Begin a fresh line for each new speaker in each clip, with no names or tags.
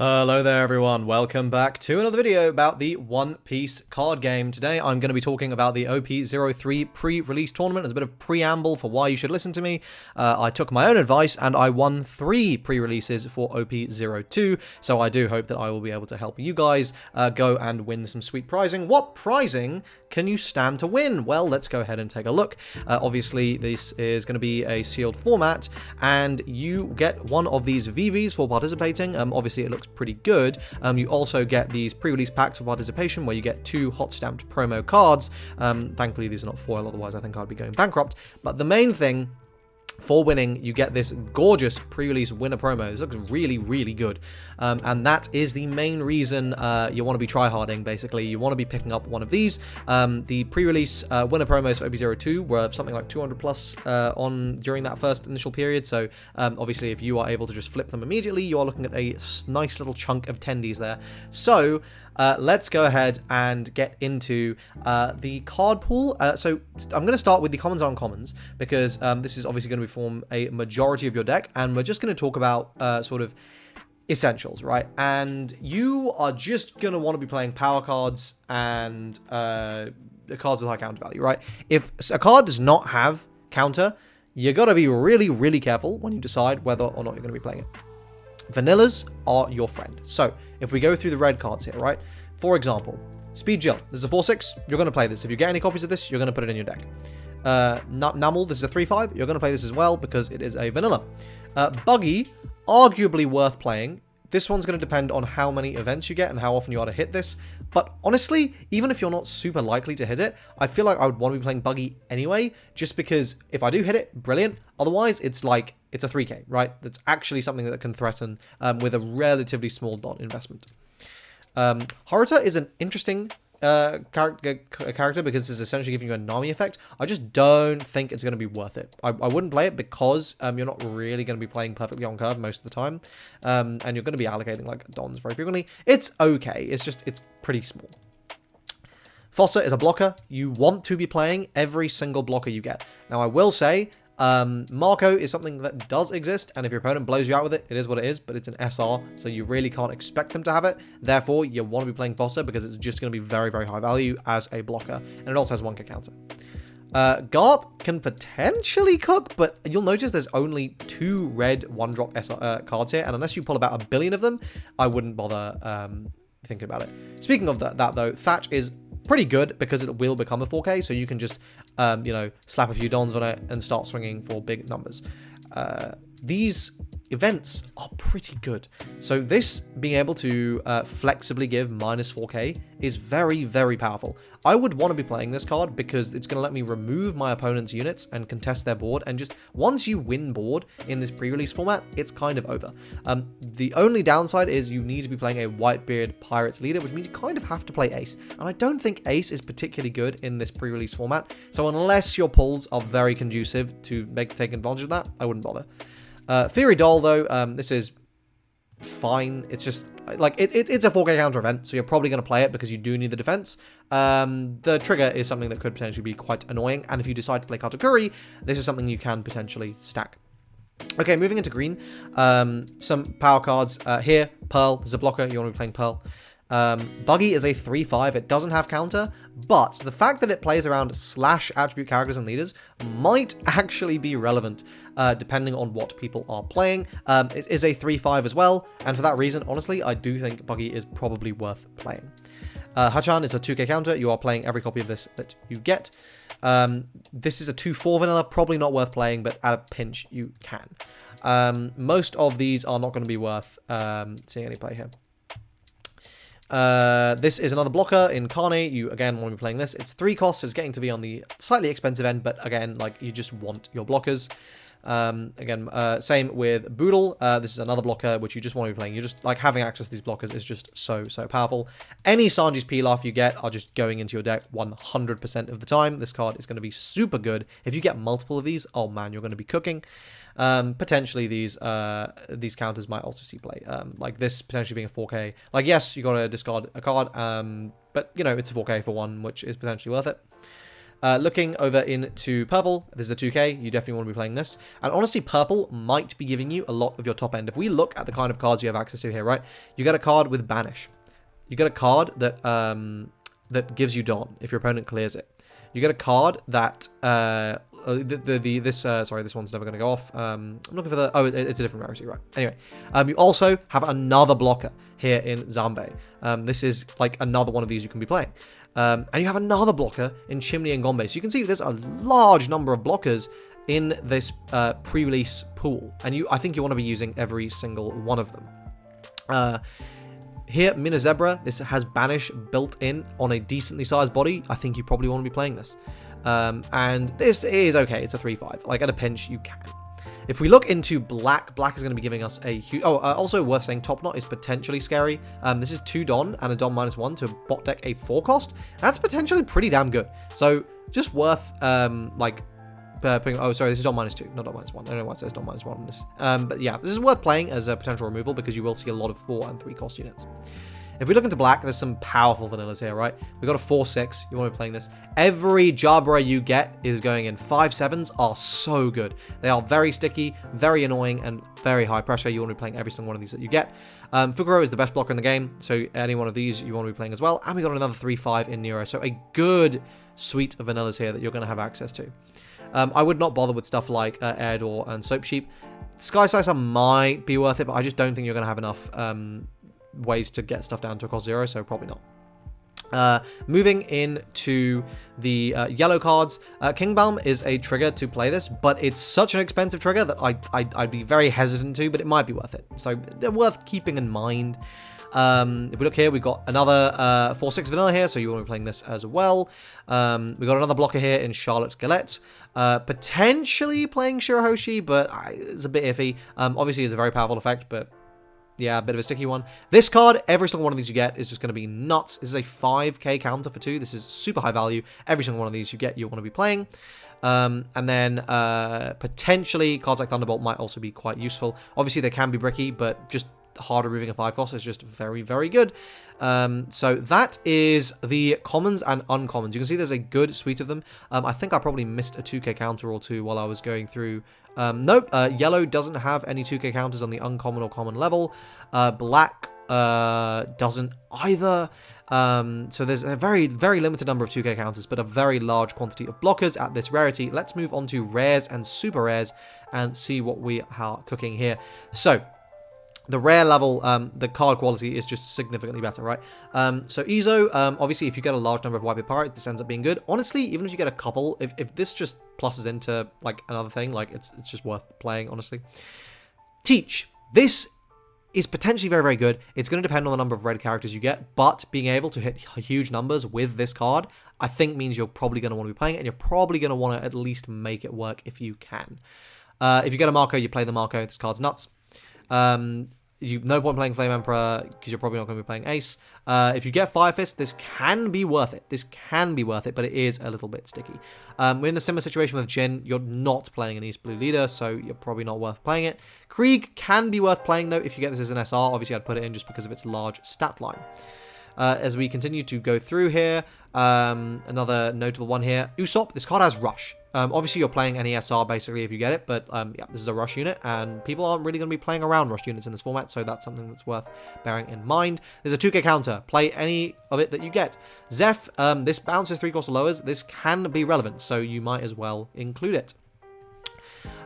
Hello there everyone, welcome back to another video about the One Piece card game. Today I'm going to be talking about the OP03 pre-release tournament as a bit of preamble for why you should listen to me. I took my own advice and I won 3 pre-releases for OP02, so I do hope that I will be able to help you guys go and win some sweet prizing. What prizing can you stand to win? Well, let's go ahead and take a look. Obviously, this is going to be a sealed format, and you get one of these VVs for participating. Obviously, it looks pretty good. You also get these pre-release packs for participation where you get 2 hot stamped promo cards. Thankfully, these are not foil, otherwise I think I'd be going bankrupt. But the main thing, for winning, you get this gorgeous pre-release winner promo. This looks really, really good. And that is the main reason you want to be tryharding, basically. You want to be picking up one of these. The pre-release winner promos for OP02 were something like 200 plus during that first initial period. So obviously, if you are able to just flip them immediately, you are looking at a nice little chunk of tendies there. So let's go ahead and get into the card pool. So I'm going to start with the commons and uncommons, because this is obviously going to form a majority of your deck, and we're just going to talk about sort of essentials, right? And you are just going to want to be playing power cards and cards with high counter value, right? If a card does not have counter, you got to be really, really careful when you decide whether or not you're going to be playing it. Vanillas are your friend. So if we go through the red cards here, right? For example, Speed Jill. This is a 4/6. You're going to play this. If you get any copies of this, you're going to put it in your deck. Namel, this is a 3/5. You're going to play this as well because it is a vanilla. Buggy, arguably worth playing. This one's going to depend on how many events you get and how often you are to hit this. But honestly, even if you're not super likely to hit it, I feel like I would want to be playing Buggy anyway, just because if I do hit it, brilliant. Otherwise, it's like, it's a 3k, right? That's actually something that can threaten with a relatively small dot investment. Haruta is an interesting character because it's essentially giving you a Nami effect. I just don't think it's going to be worth it. I wouldn't play it because you're not really going to be playing perfectly on curve most of the time, and you're going to be allocating like dons very frequently. It's okay. It's pretty small. Fossa is a blocker. You want to be playing every single blocker you get. Now I will say, Marco is something that does exist, and if your opponent blows you out with it, it is what it is, but it's an SR, so you really can't expect them to have it. Therefore, you want to be playing Fossa because it's just going to be very, very high value as a blocker, and it also has 1k counter. Garp can potentially cook, but you'll notice there's only 2 red 1-drop SR cards here, and unless you pull about 1 billion of them, I wouldn't bother thinking about it. Speaking of that though, Thatch is pretty good because it will become a 4k, so you can just you know, slap a few dons on it and start swinging for big numbers. These events are pretty good. So this being able to flexibly give minus 4k is very, very powerful. I would want to be playing this card because it's going to let me remove my opponent's units and contest their board, and just once you win board in this pre-release format, it's kind of over. The only downside is you need to be playing a Whitebeard Pirates leader, which means you kind of have to play Ace, and I don't think Ace is particularly good in this pre-release format, so unless your pulls are very conducive to take advantage of that, I wouldn't bother. Fury Doll, though, this is fine. It's just, like, it's a 4k counter event, so you're probably going to play it because you do need the defense. The trigger is something that could potentially be quite annoying, and if you decide to play Katakuri, this is something you can potentially stack. Okay, moving into green, some power cards here. Pearl, there's a blocker, you want to be playing Pearl. Buggy is a 3/5, it doesn't have counter, but the fact that it plays around slash attribute characters and leaders might actually be relevant, depending on what people are playing. It is a 3/5 as well, and for that reason, honestly, I do think Buggy is probably worth playing. Hachan is a 2k counter, you are playing every copy of this that you get. This is a 2/4 vanilla, probably not worth playing, but at a pinch, you can. Most of these are not going to be worth seeing any play here. This is another blocker in Carne. You, again, want to be playing this. It's 3 costs. It's getting to be on the slightly expensive end, but again, like, you just want your blockers. Again, same with Boodle. This is another blocker, which you just want to be playing. You just, like, having access to these blockers is just so, so powerful. Any Sanji's Pilaf you get are just going into your deck 100% of the time. This card is going to be super good. If you get multiple of these, oh man, you're going to be cooking. Potentially these counters might also see play. Like this potentially being a 4k. Like, yes, you got to discard a card, but you know, it's a 4k for one, which is potentially worth it. Looking over into purple, this is a 2K. You definitely want to be playing this. And honestly, purple might be giving you a lot of your top end. If we look at the kind of cards you have access to here, right? You get a card with Banish. You get a card that that gives you Dawn if your opponent clears it. You get a card that sorry, this one's never going to go off. I'm looking for the... Oh, it's a different rarity, right. Anyway, you also have another blocker here in Zambe. This is like another one of these you can be playing. And you have another blocker in Chimney and Gombe. So you can see there's a large number of blockers in this pre-release pool. And I think you want to be using every single one of them. Here, Mina Zebra, this has Banish built in on a decently sized body. I think you probably want to be playing this. And this is okay. It's a 3/5. Like, at a pinch, you can. If we look into black, black is going to be giving us a huge... Oh, also worth saying, Top Knot is potentially scary. This is 2 Don and a Don -1 to bot deck a 4 cost. That's potentially pretty damn good. So, just worth, oh, sorry, this is Don -2, not Don -1. I don't know why it says Don -1 on this. But yeah, this is worth playing as a potential removal because you will see a lot of 4 and 3 cost units. If we look into black, there's some powerful vanillas here, right? We've got a 4/6. You want to be playing this. Every Jabra you get is going in. 5/7s are so good. They are very sticky, very annoying, and very high pressure. You want to be playing every single one of these that you get. Fugaro is the best blocker in the game, so any one of these you want to be playing as well. And we got another 3/5 in Neuro. So a good suite of vanillas here that you're going to have access to. I would not bother with stuff like Airdoor and Soap Sheep. Sky Slicer might be worth it, but I just don't think you're going to have enough ways to get stuff down to a cost 0, so probably not. Moving into the yellow cards, Kingbalm is a trigger to play this, but it's such an expensive trigger that I'd be very hesitant to, but it might be worth it. So they're worth keeping in mind. If we look here, we've got another 4/6 vanilla here, so you want to be playing this as well. We've got another blocker here in Charlotte Galette. Potentially playing Shirahoshi, but it's a bit iffy. Obviously, it's a very powerful effect, but yeah, a bit of a sticky one. This card, every single one of these you get is just going to be nuts. This is a 5k counter for 2. This is super high value. Every single one of these you get, you want to be playing. And then potentially cards like Thunderbolt might also be quite useful. Obviously, they can be bricky, but just hard removing a 5 cost is just very, very good. So that is the commons and uncommons. You can see there's a good suite of them. I think I probably missed a 2k counter or two while I was going through. Nope, yellow doesn't have any 2k counters on the uncommon or common level. Black doesn't either. So there's a very, very limited number of 2k counters, but a very large quantity of blockers at this rarity. Let's move on to rares and super rares and see what we are cooking here. So the rare level, the card quality is just significantly better, right? So Ezo, obviously, if you get a large number of White Pirates, this ends up being good. Honestly, even if you get a couple, if this just pluses into, like, another thing, like, it's just worth playing, honestly. Teach. This is potentially very, very good. It's going to depend on the number of red characters you get, but being able to hit huge numbers with this card, I think means you're probably going to want to be playing it, and you're probably going to want to at least make it work if you can. If you get a Marco, you play the Marco. This card's nuts. No point playing Flame Emperor because you're probably not going to be playing Ace. If you get Fire Fist, this can be worth it. This can be worth it, but it is a little bit sticky. We're in the similar situation with Jin. You're not playing an East Blue leader, so you're probably not worth playing it. Krieg can be worth playing, though, if you get this as an SR. Obviously, I'd put it in just because of its large stat line. As we continue to go through here, another notable one here. Usopp, this card has Rush. Obviously, you're playing any SR, basically, if you get it, but yeah, this is a Rush unit, and people aren't really going to be playing around Rush units in this format, so that's something that's worth bearing in mind. There's a 2k counter. Play any of it that you get. Zeph, this bounces 3 cost or lowers. This can be relevant, so you might as well include it.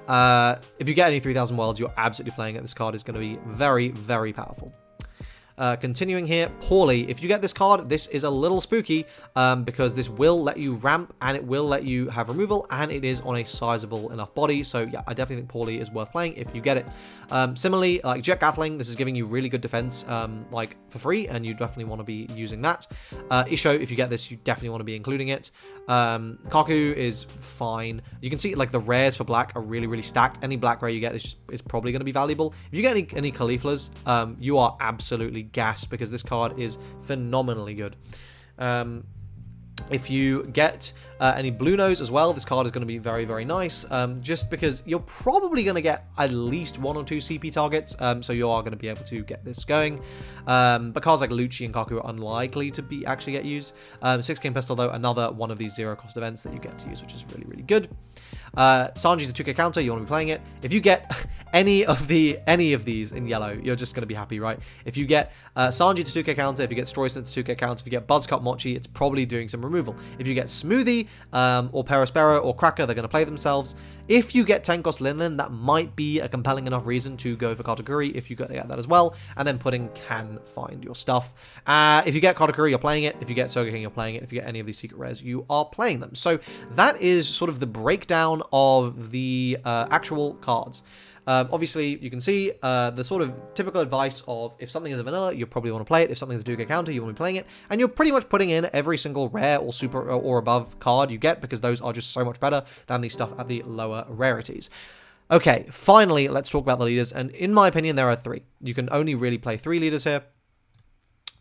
If you get any 3000 worlds, you're absolutely playing it. This card is going to be very, very powerful. Continuing here, Poorly. If you get this card, this is a little spooky because this will let you ramp and it will let you have removal, and it is on a sizable enough body. So yeah, I definitely think Poorly is worth playing if you get it. Similarly, like Jet Gatling, this is giving you really good defense like for free, and you definitely want to be using that. Isho, if you get this, you definitely want to be including it. Kaku is fine. You can see like the rares for black are really, really stacked. Any black rare you get is probably going to be valuable. If you get any Khaliflas, you are absolutely gas because this card is phenomenally good. If you get any blue nose as well, this card is going to be very, very nice, just because you're probably going to get at least 1 or 2 CP targets, so you are going to be able to get this going. Because like Lucci and Kaku are unlikely to be actually get used. 6K pistol, though, another one of these 0-cost events that you get to use, which is really, really good. Sanji's a 2K counter, you want to be playing it. If you get any of these in yellow, you're just going to be happy, right? If you get Sanji to 2K counter, if you get Stroyson to 2K counter, if you get Buzzcut Mochi, it's probably doing some removal. If you get Smoothie or Perospero or Cracker, they're going to play themselves. If you get Tenkos Linlin, that might be a compelling enough reason to go for Katakuri if you get that as well, and then Pudding can find your stuff. If you get Katakuri, you're playing it. If you get Sogeking, you're playing it. If you get any of these secret rares, you are playing them. So that is sort of the breakdown of the actual cards. Obviously, you can see the sort of typical advice of if something is a vanilla, you probably want to play it. If something is a 2K counter, you want to be playing it. And you're pretty much putting in every single rare or super or above card you get, because those are just so much better than the stuff at the lower rarities. Okay, finally, let's talk about the leaders. And in my opinion, there are 3. You can only really play 3 leaders here.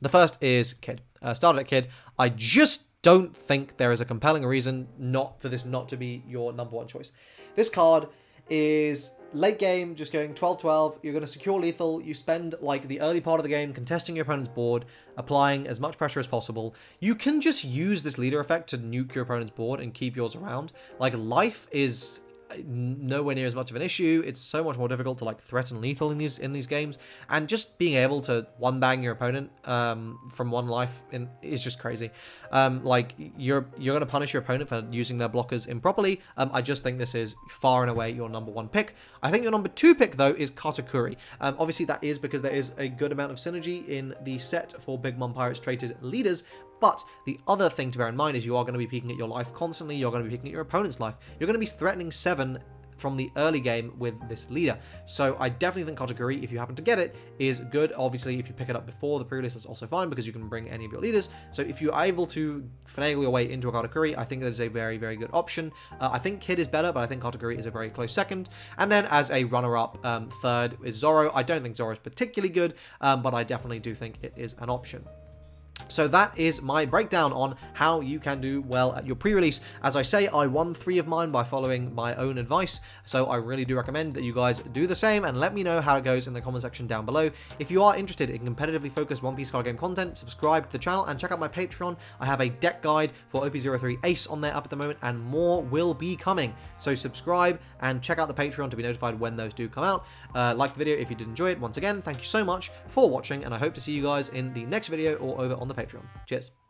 The first is Kid. Started at Kid. I just don't think there is a compelling reason for this not to be your #1 choice. This card is late game, just going 12-12, you're going to secure lethal, you spend like the early part of the game contesting your opponent's board, applying as much pressure as possible. You can just use this leader effect to nuke your opponent's board and keep yours around. Like, life is nowhere near as much of an issue. It's so much more difficult to like threaten lethal in these games, and just being able to one bang your opponent from 1 life is just crazy. Like, you're gonna punish your opponent for using their blockers improperly. I just think this is far and away your #1 pick. I think your #2 pick though is Katakuri. Obviously that is because there is a good amount of synergy in the set for Big Mom Pirates traded leaders. But the other thing to bear in mind is you are going to be peeking at your life constantly. You're going to be peeking at your opponent's life. You're going to be threatening 7 from the early game with this leader. So I definitely think Katakuri, if you happen to get it, is good. Obviously, if you pick it up before the pre-release, that's also fine, because you can bring any of your leaders. So if you are able to finagle your way into a Katakuri, I think that is a very, very good option. I think Kid is better, but I think Katakuri is a very close second. And then as a runner-up, third is Zoro. I don't think Zoro is particularly good, but I definitely do think it is an option. So that is my breakdown on how you can do well at your pre-release. As I say, I won 3 of mine by following my own advice, so I really do recommend that you guys do the same, and let me know how it goes in the comment section down below. If you are interested in competitively focused One Piece card game content, subscribe to the channel and check out my Patreon. I have a deck guide for OP03 Ace on there up at the moment, and more will be coming. So subscribe and check out the Patreon to be notified when those do come out. Like the video if you did enjoy it. Once again, thank you so much for watching, and I hope to see you guys in the next video or over on the Patreon. Cheers.